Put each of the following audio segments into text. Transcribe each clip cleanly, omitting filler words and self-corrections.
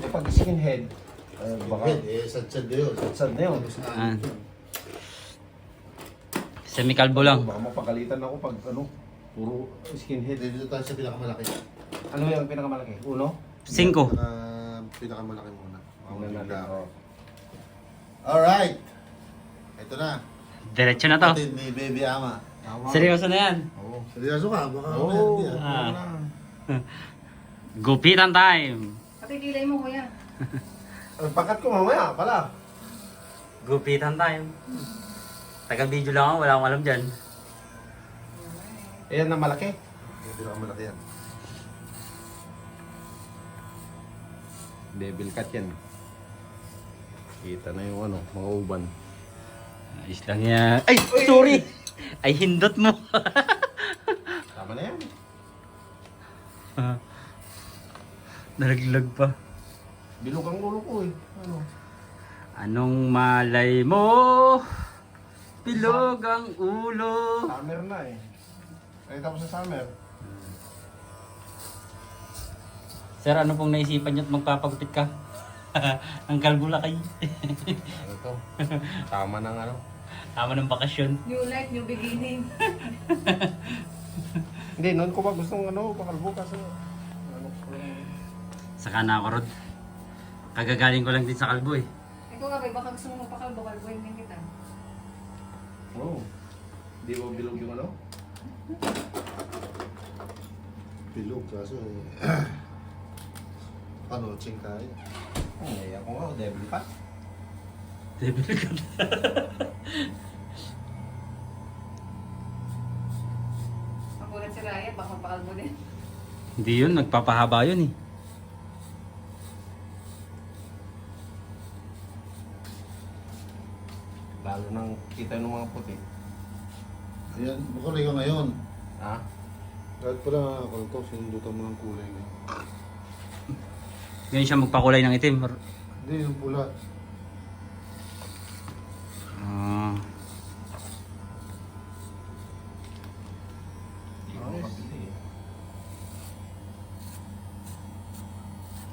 pag skinhead, baka Sad na yun. sad na yun. Ah. Semi-kalbo lang. Baka mapagalitan ako pag ano, puro skinhead. Dito tayo sa pinakamalaki. Ano yung pinakamalaki? Uno? 5. Pinakamalaki muna. Ano na oh. Alright. Ito na. Diretso na to. Atin ni Baby Ama. Seryoso na yan. Oo. Seryoso ka? Baka Oo. hindi ah. Gupitan time. Pati kilay mo, kuya. Pagkat ko mamaya pala. Gupitan time. Taga-video lang ako, wala akong alam dyan. Ayan na malaki. Yung pinakamalaki yan. Devil cut yan. Kita na yung ano, mga uban. Ayos lang yan. Ay, sorry! Ay, hindot mo. Tama na yan. Nalaglag pa. Bilog ang ulo ko eh. Ano? Anong malay mo? Bilog ang ulo. Summer na eh. Ay tapos sa summer. Sir, ano pong naisipan nyo at magpapagupit ka? Ang kalbulakay. Ano to? Tama ng ano. Tama ng bakasyon. New life, new beginning. Hindi, noon ko pa gustong ano, pakalbo kasi ano ko Saka na ako, Rod. Kagagaling ko lang din sa kalbo eh. Ikaw nga, bay, baka gusto mo magpakalbo, kalboin din kita. Oo. Di ba bilog yung ano? Pilog kaso ano, ching tayo. Ay, ako nga, devil cut. Devil ka na. Magulat si Raya, baka magpakalbo din. Hindi yun, nagpapahaba yun eh. Lalo nang kita ng mga puti. Ayan, bukulay ka ngayon. Ha? Kahit pala ako to, sinundutan mo ng kulay ngayon. Ganyan siya magpakulay ng itim. Hindi, yung pula. Ah, Hindi ko makapili eh.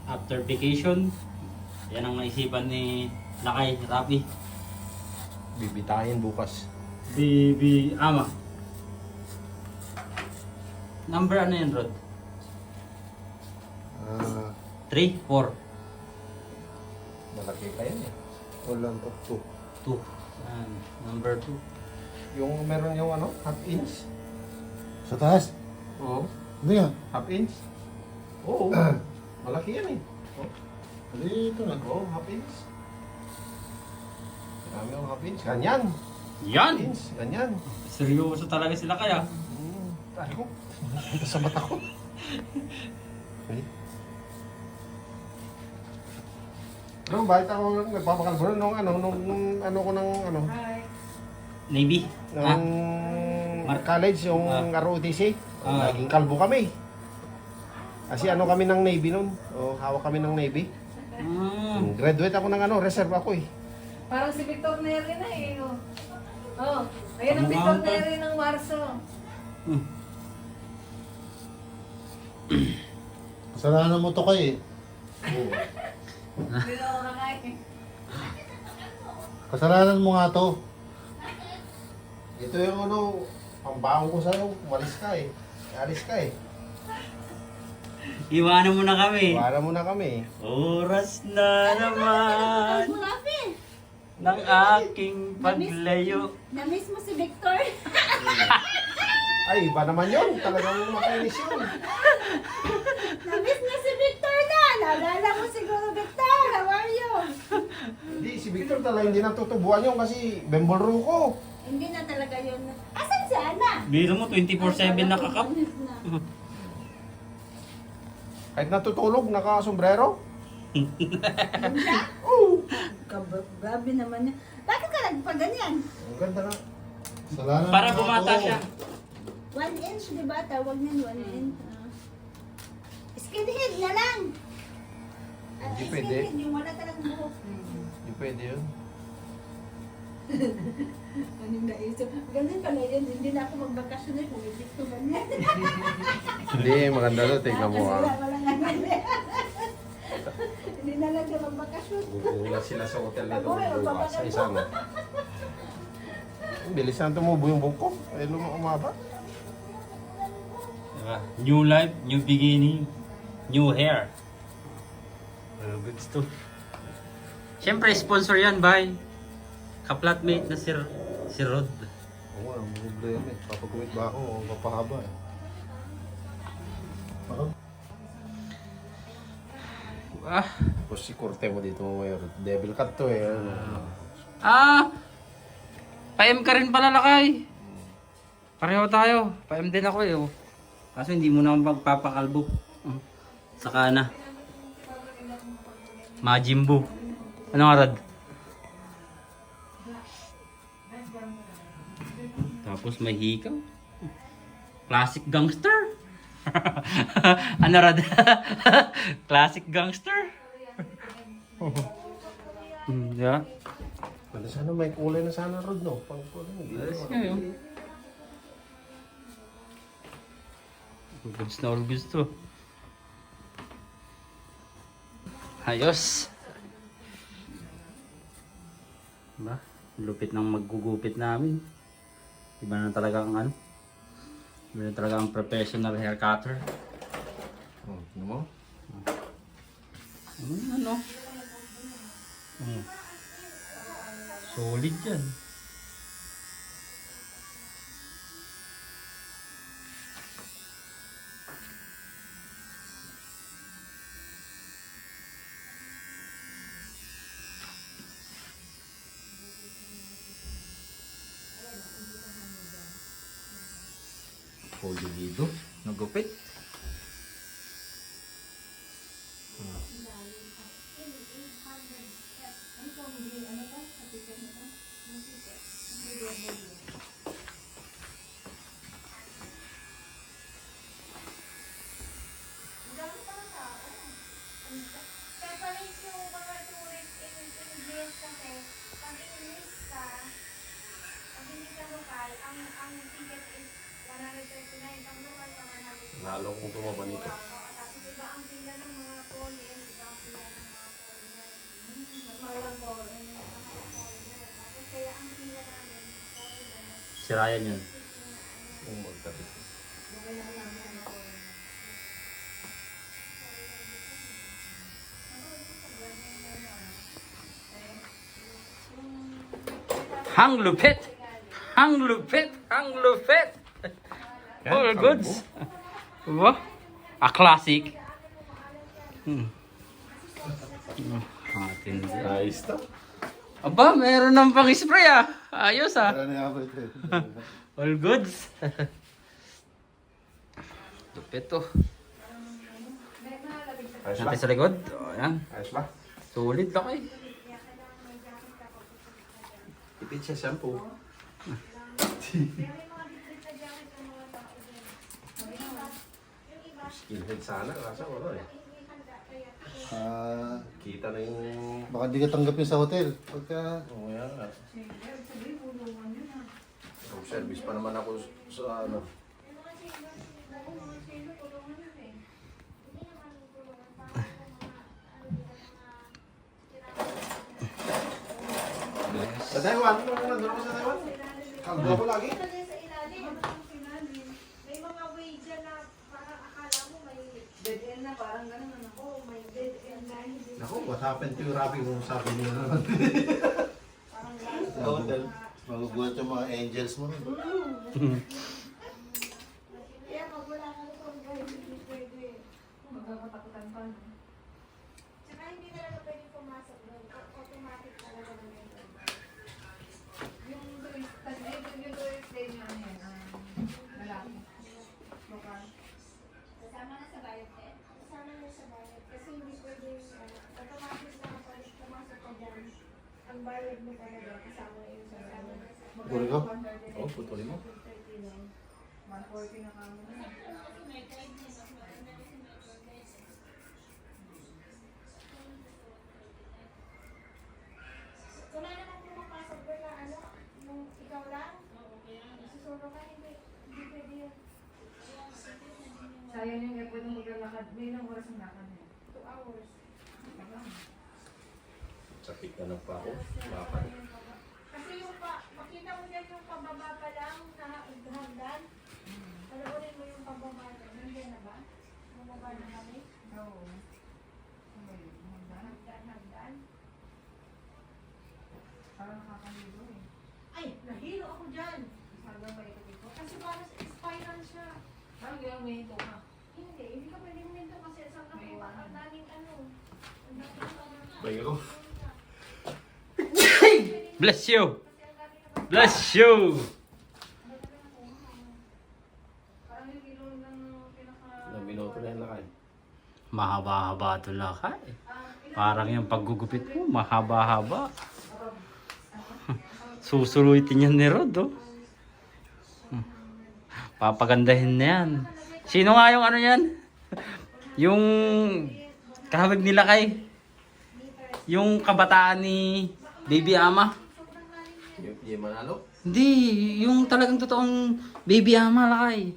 after vacation, yan ang naisipan ni Lakay, Rapi. Bibitahin bukas. Bibi Ama. Number ano yan, Rod? 3, 4, Malaki pa yan eh. Walang to. 2. Number 2. Yung meron yung ano, half inch. Sa taas? Oo. Hindi nga. Half inch. Oo. Malaki yan eh. Oh. Dito na. Oo, half inch. Marami yung half inch. Ganyan. Yan! Half inch. Ganyan. Seryoso talaga sila kaya. Ay ko. Sa mata ko. Okay. Pero bakit ako nagpapakalbo nung ano, nung ano ko ng ano, Hi. Navy. ng college, yung Ah. ROTC. Ah. Naging kalbo kami. Kasi ano kami ng Navy nun. O, hawak kami ng Navy. Graduate ako ng ano, reserve ako eh. Parang si Victor Neri na eh. Oh, oh ayan ang Kamukha Victor mo to. Neri ng Marso. Kasalanan mo to kay eh. Hindi na ako kakain. Kasalanan mo nga to. Ito yung ano, pambaon ko sa'yo. Umalis ka eh. Alis ka eh. Iwanan mo na kami. Para mo na kami. Oras na naman ng aking paglayo. Namiss mo si Victor? Ay, iba naman yun. Talagang makainis yun. Namiss mo si Victor na! Naalala mo siguro, Victor! How are you? Hindi, si Victor talaga hindi natutubuan yun kasi bembol room ko. Hindi na talaga yun. Asan si Ana? Biro mo 24/7 nakakap. Kahit natutulog, naka-sombrero. Grabe naman yan. Bakit ka nagpaganyan? Ang ganda na. Kasalanan Para mo nga bumata to. siya. 1 inch, di ba? Tawag niyan 1 inch. Skinhead na lang. Hindi pwede. Skinhead, yung wala talagang buhok. Hindi pwede yun. Anong naisip? Ganun pala yun. Hindi na ako magbakasyon eh kung hindi ko ganyan. Hindi, maganda to. Tignan mo Kasi ah. wala walang ano. Hindi na lang siya magbakasyon. Gugulat sila sa hotel na doon bukas sa isang. Bilis na tumubo yung buhok ko. Ay, umaba. Diba? New life, new beginning, new hair. Good stuff. Siyempre, sponsor yan, bye. Ka-flatmate na si Rod. Oo, ang problema eh. Papaguhit ba ako, ang papahaba eh. Ah, Tapos si Corte mo dito mo ngayon. Devil cut to eh. pa-M ka rin pala, Lakay. Pareho tayo. Pa-M din ako eh. Oh. Kaso hindi mo na magpapakalbo. Saka na. Majimbo. Ano nga, Rod? Tapos may hikaw. Classic gangster. Ano, Rod? Classic gangster. Yeah. Ano sana may kulay na sana Rod no? Pang kulay. Hindi Ayos na. nga yun. Goods na all gusto. Ayos. Diba? Lupit ng maggugupit namin. Iba na talaga ang ano. Iba na talaga ang professional hair cutter. Oh, ano mo? Ano? Solid yan. Polido. Nagupit. Preference yung mga tourist in English kasi pag English ka, pag hindi ka lokal, ang ticket is 139, pag lokal ka 100. Lalo kong tumaba nito. Tapos iba ang pila ng mga foreign, iba ang pila ng mga foreigner. Mga foreigner, tapos kaya ang pila namin, foreigner. Si Ryan yun. Kung magkabit. Hang lupit! Hang lupit! Hang lupit! All goods! Diba? A classic. Atin. Ayos to. Aba, meron ng pang-spray ah. Ayos ah. Para na ako ito. All goods. Lupit to. Ayos ba? Natin sa likod. O, yan. Ayos ba? Solid lang eh. Tipid siya shampoo. Skinhead sana. Kaso wala eh. Kita na yung... Baka di ka tanggapin sa hotel. Pagka... Oo yan nga. Room service pa naman ako sa ano. Sa Taiwan? Ano nandun ako sa Taiwan? Kalbo ako lagi. Sa ilalim. May mga way dyan na parang akala mo may Dead end na, parang ganun ano. oh, may dead end na hindi. Naku, what happened to yung Rafi mo sabi niya naman? Sa hotel. Magugulat yung mga angels mo. Kaya pag wala ka ito, hindi pwede. Magkakatakutan pa. No? Tsaka hindi talaga pwede pumasok doon. Automatic talaga na yun. Yung tourist day niya ano yan, lalaki. Lokal. Kasama na sa bayad eh. Kasama na sa bayad. Kasi hindi pwede automatic na pwede pumasok ka dyan. Ang bayad mo talaga kasama na yun sa bayad. Putulin ko? Oo, putulin mo. 140 na kamo na. Wala naman pumapasok doon na ano, nung ikaw lang. Susunod ka, hindi pwede yun. Sayang yung effort ng maglalakad. May ilang oras ang lakad. 2 hours. Diba? Kapit na ng pako. Bakal. Kasi yung makita mo dyan yung pababa pa lang sa hagdan. Panoorin mo yung pababa dyan. Nandiyan na ba? Bumaba na kami? Oo. Hagdan. Parang nakakaligo eh. Ay, nahilo ako dyan. Hanggang ba ikot-ikot? Kasi parang spiral siya. Parang gano'ng minito ka. Hindi ka pwede huminto kasi sa nakuha. Ang daming ano. Ang daming ano. Bayo. Bless you! Bless you! Parang yung kilo ng pinaka... Ilang minuto na yan lakay. Mahaba-haba ito lakay. Parang yung paggugupit mo, mahaba-haba. Susuluitin yan ni Rod, oh. Papagandahin na yan. Sino nga yung ano yan? Yung kahawig nila kay yung kabataan ni Baby Ama. Yung manalo? Hindi, yung talagang totoong Baby Ama lakay.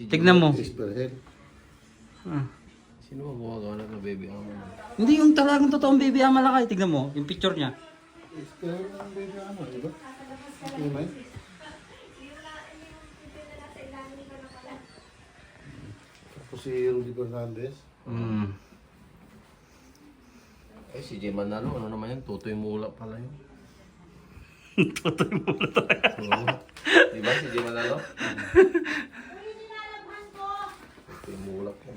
Tignan mo. Esperhead. Ah. Sino ba gumagawa ng baby amo? Hindi yung talagang totoong Baby Ama lakay. Tignan mo, yung picture niya. Esperhead ang baby ano, di ba? Ano ba yun? Tapos si Rudy Fernandez. Hmm. Eh, si Jay Manalo, ano naman yan? Tutoy Mula pala yun. Totoy mo na talaga. Oo. Di ba si Jay Manalo? Uy, nilalabhan ko! Tutoy Mula po.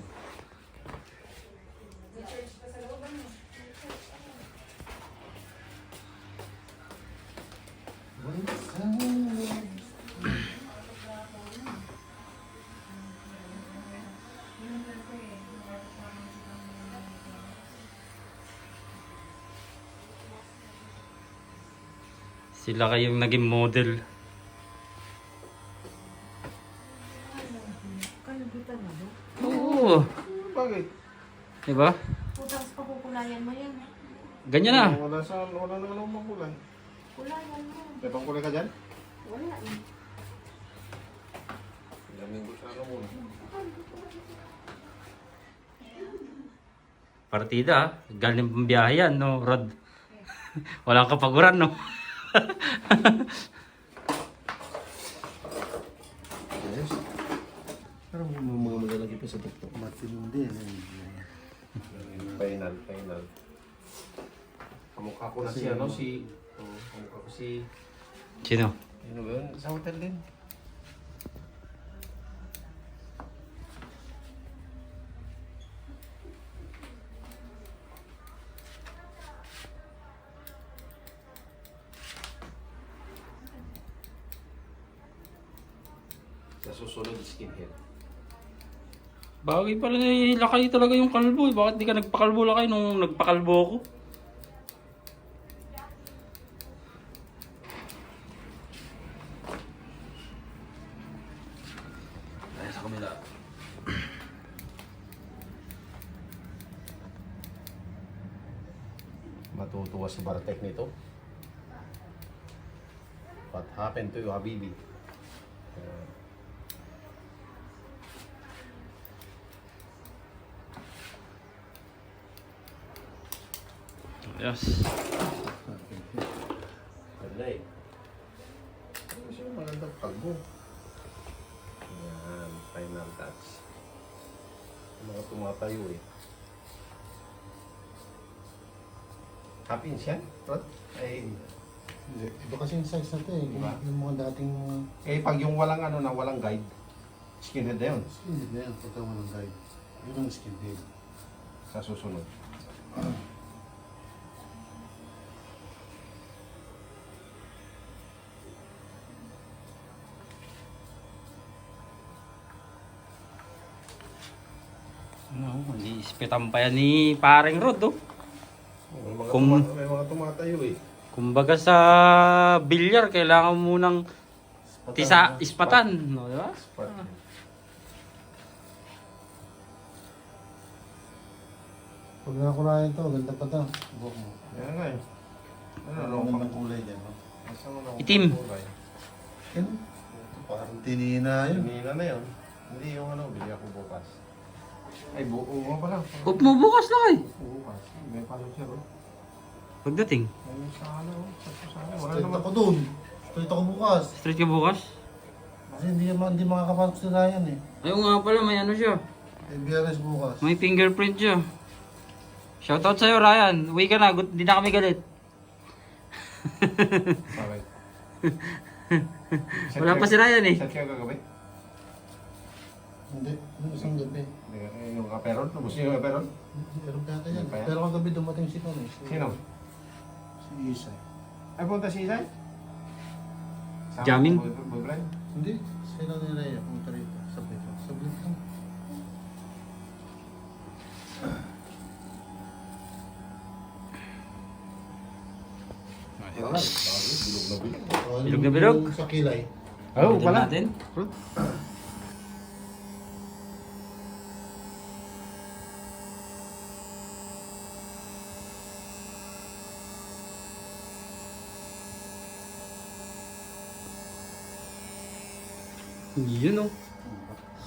Sila kayong naging model. Kalugutan mo ba? Oo. Bakit? Diba? Putang sa papupulayan mo yan. Ganyan na. Wala na anong makulay. Pulayan mo. May pangkulay ka dyan? Wala eh. Ilang minggo sa ano muna. Partida, ah. Galing pang biyahe yan, no, Rod? Walang kapaguran, no? Yes. Parang mga malalagi pa sa tuktok. Matindi. Final. Kamukha ko na si ano, si... Kamukha ko si... Sino? Ano ba yun? Sa hotel din. Sa susunod, skinhead. Bagay pala ni Lakay talaga yung kalbo, eh. Bakit di ka nagpakalbo Lakay nung nagpakalbo ako? Ay, sa kamila. Matutuwa si Bartek nito. What happened to you, Habibi? Yes. Ganda eh. Ano siya magandang pagbo? Yan, final touch. Yung mga tumatayo eh. Happy siya, Rod? Ay, Hindi. Iba kasi yung size natin eh. Diba? Yung mga dating mga... eh pag yung walang ano na, walang guide, skinhead na yun Skinhead na yan. Pagka walang guide. Yun ang skinhead. sa susunod. No, iispitan pa yan ni paring Rod, oh. May mga tumatayo eh. Kumbaga sa bilyar, kailangan mo munang ispatan, no, di ba? Spot. Pag nakakulayan to, ganda pa to. Buhok mo. Yan nga eh. Ano, Ang gandang kulay dyan, no? Itim. Yan. Parang tinina yun. Tinina na yun. Hindi yung ano, bili ako bukas. Ay, buo mo pala. Huwag mo bukas Lakay. Bukas. May palo siya, bro. Pagdating. Ayun sa ano, wala Straight naman. ako dun. Straight ako bukas. Straight ka bukas? Kasi hindi makakapasok si Ryan eh. Ayaw nga pala, may ano siya. Eh, biyernes bukas. May fingerprint siya. Shoutout sa'yo, Ryan. Uwi ka na, di na kami galit. Bakit? Wala pa si Ryan eh. Saan kayo gagawin? Hindi, yung isang gabi. Yung kaperon? Ubus niyo yung kaperon? Meron kaya yan. Ano pa yan? Pero kagabi dumating si Tony. Sino? Si Isay. Ay, punta si Isay? Sama Jamming? mo, boyfriend? Hindi, sila ni Rhea kung tarita. Sabay ka. Sabay ka. Wala. Bilog na bilog. Bilog na bilog. Yung sa kilay. Oh, Pagdating pala. natin. Yun oh.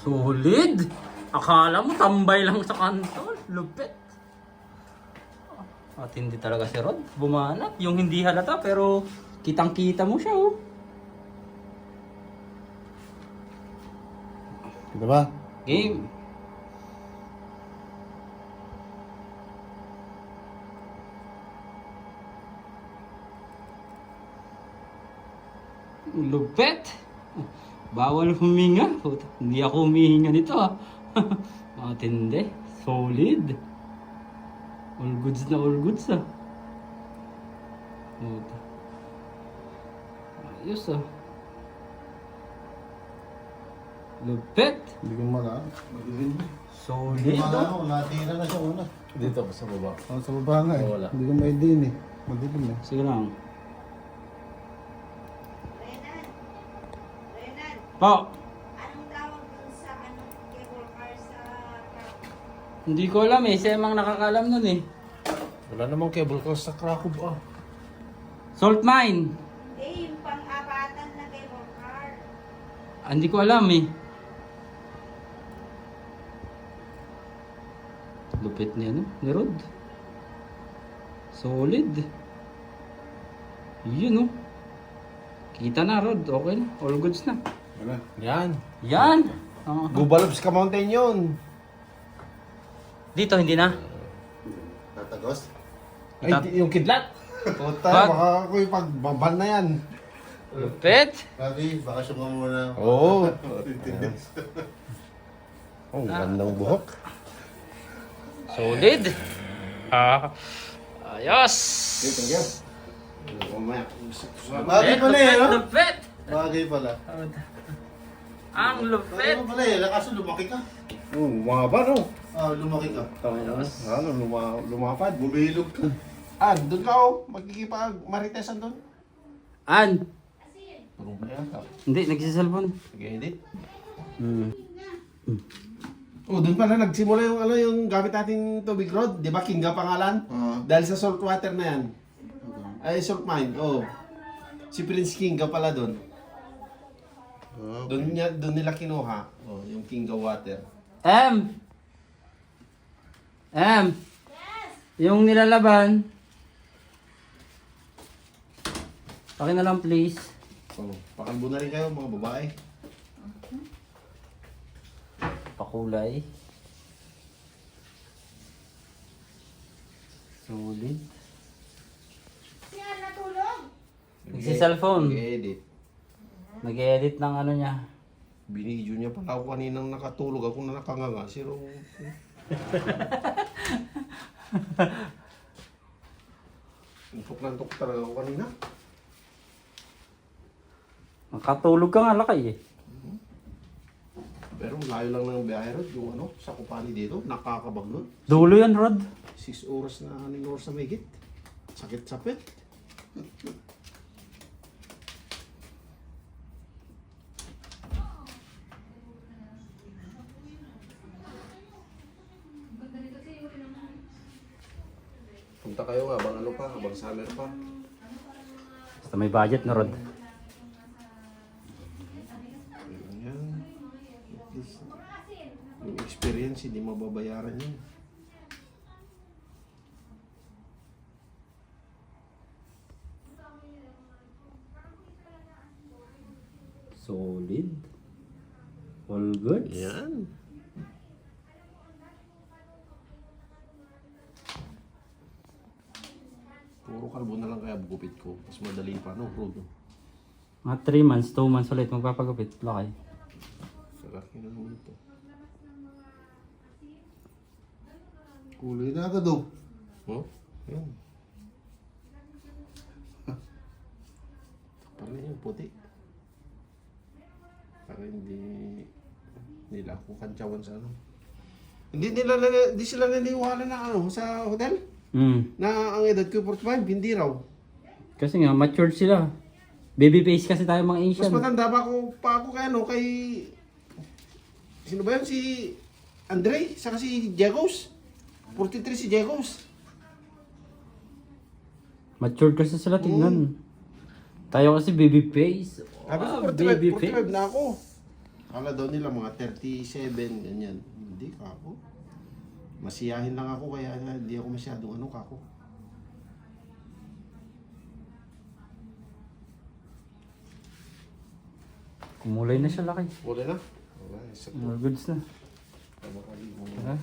Solid! Akala mo tambay lang sa kanto. Lupit. At hindi talaga si Rod. Bumanat. Yung hindi halata pero kitang kita mo siya oh. Diba? Game. Lupit. Bawal huminga. Puta, hindi ako humihinga nito ah. Matindi. Solid. All goods na all goods ah. Puta. Ayos ah. Lupit. Hindi ko malaan. Madilim. Solid Hindi ah. malaan ako. Natira na siya una. Dito, sa baba. Ako sa baba nga eh. Wala. Hindi ko maidiin eh. Madilim eh. Sige lang. Renan. Renan. Po. Anong tawag dun sa cable car sa truck? Hindi ko alam eh. Siya mang nakakalam nun eh. Wala namang cable car sa Krakow ah. Salt mine. Hindi, yung pang-abatan na cable car. Ah, hindi ko alam eh. Lupit niya no? Ni Rod. Solid. Yun oh. Kita na Rod. Okay na. All goods na. Wala. Yan. Yan. Oh. Gubalabs ka mountain yun. Dito hindi na. Tatagos? Ay, yung kidlat. Puta, Bag. baka ako yung pagbaban na yan. Lupit. Lagi, baka siya muna. Oo. Oh, gandang buhok. Solid. Ah. Ayos. Thank you. Mamaya. Bagay pala eh, no? Lupit. Bagay pala. Ang Bagay lupit. mo pala eh. Kaso lumaki ka. Umaba no? Lumaki ka. Ano, lumapad. Bumilog ka. Ah, doon ka oh. Magkikipag maritesan doon. An. Puro ba yan? Hindi, nagsiselfon. Nag-edit. Hmm. Oh, doon pala nagsimula yung ano yung gamit nating tubig rod, 'di ba? Kinga pangalan. Dahil sa salt water na 'yan. Ay salt mine. Oh. Si Prince Kinga pala doon. Doon nila kinuha. Oh, yung Kinga water. Yung nilalaban. Paki na lang please. Oh, pakalbo na rin kayo mga babae. Pakulay. Solid. Siya natulog. Nagsi-cellphone. Nag-edit. Nag-edit ng ano niya. Binidyo niya pala ako kaninang nakatulog ako na nakanganga. Siro. Antok na antok talaga ako kanina. Nakatulog ka nga lakay eh. Pero layo lang ng biyahe rod, yung ano, sa Kupani dito, nakakabag nun. Dulo yan, Rod. 6 oras na, 6 oras na may higit. Sakit sa pet. Punta kayo nga, habang ano pa, habang summer pa. Basta may budget na, Rod. Yan. At least, yung experience, hindi mababayaran yun. Solid. All good. Yan. Puro kalbo na lang kaya gupit ko. Mas madali pa, no? Bro. Mga 3 months, 2 months ulit magpapagupit. Laki. Saraki na naman ito. Kulay na agad oh. Oh? Yan. Parang yung puti. Parang hindi nila ako kantsawan sa ano. Hindi sila naniniwala na ano sa hotel na ang edad ko 45, hindi raw. Kasi nga, matured sila. Baby face kasi tayo mga Mas Asian. matanda pa ako kay ano kay sino ba yun si Andre saka si Jagos. 43 si Jagos. Matured kasi sila, tingnan. Tayo kasi baby face. Sabi ko Wow, 45 na ako. Kala daw nila mga 37 ganyan. Hindi kako. Masiyahin lang ako kaya hindi ako masyadong ano kako. Kumulay na siya, laki. Wala na. Wala, isa po. All goods na. Ha?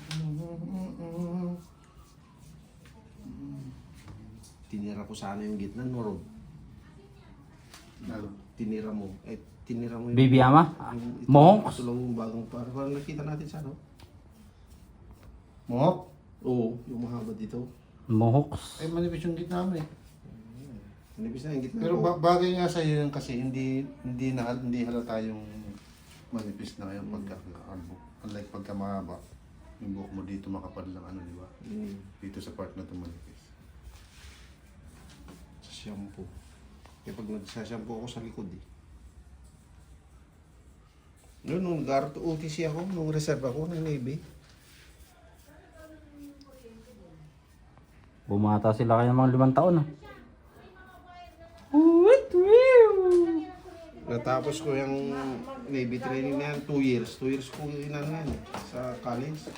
Tinira ko sana yung gitna, no, Rob? Tinira mo. Tinira mo yung... Baby ama? Yung- Monks? Ito lang yung bagong parang nakita natin sa ano? Mohawk? Oo, yung mahaba dito. Mohawks. Ay, manipis yung gitna mo eh. Manipis na yung gitna Pero ko. bagay nga sa iyo yun kasi hindi halata yung manipis na yung pagka-albo. Unlike pagka mahaba, yung buhok mo dito makapal lang ano, di ba? Dito sa part na ito manipis. Sa shampoo. Kaya pag nagsashampoo ako sa likod eh. Noon, nung nag-OTC ako, nung reserve ako ng Navy. Bumata sila kaya mga 5 taon. Natapos ko yung Navy training na yan, 2 years. 2 years ko inano yan sa college.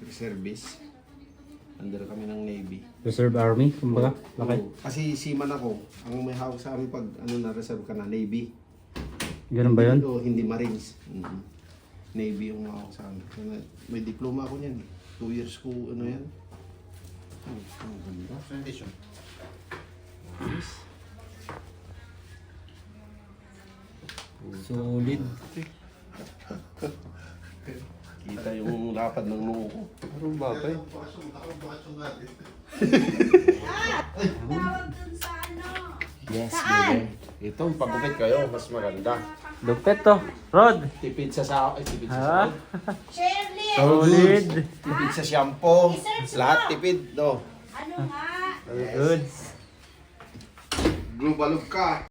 Reservist. Under kami ng Navy. Reserve Army, kumbaga. Laki. Oo. Kasi seaman ako. Ang may hawak sa amin pag ano na reserve ka na, Navy. Ganun ba yun? O hindi Marines. Navy yung hawak sa amin. Kaya may diploma ako niyan. 2 years ko ano yan. Ang ganda. Presentation. Yes. Solid. Kita yung lapad ng noo ko. Anong bagay? Tawag dun sa ano. Yes, baby. Ito, pagupit kayo, mas maganda. Lupet to. Rod. Tipid sa tipid sa Ha? sahod. Shirley! Solid. Tipid sa shampoo. Lahat tipid, no. Ano nga? All goods. Global ka.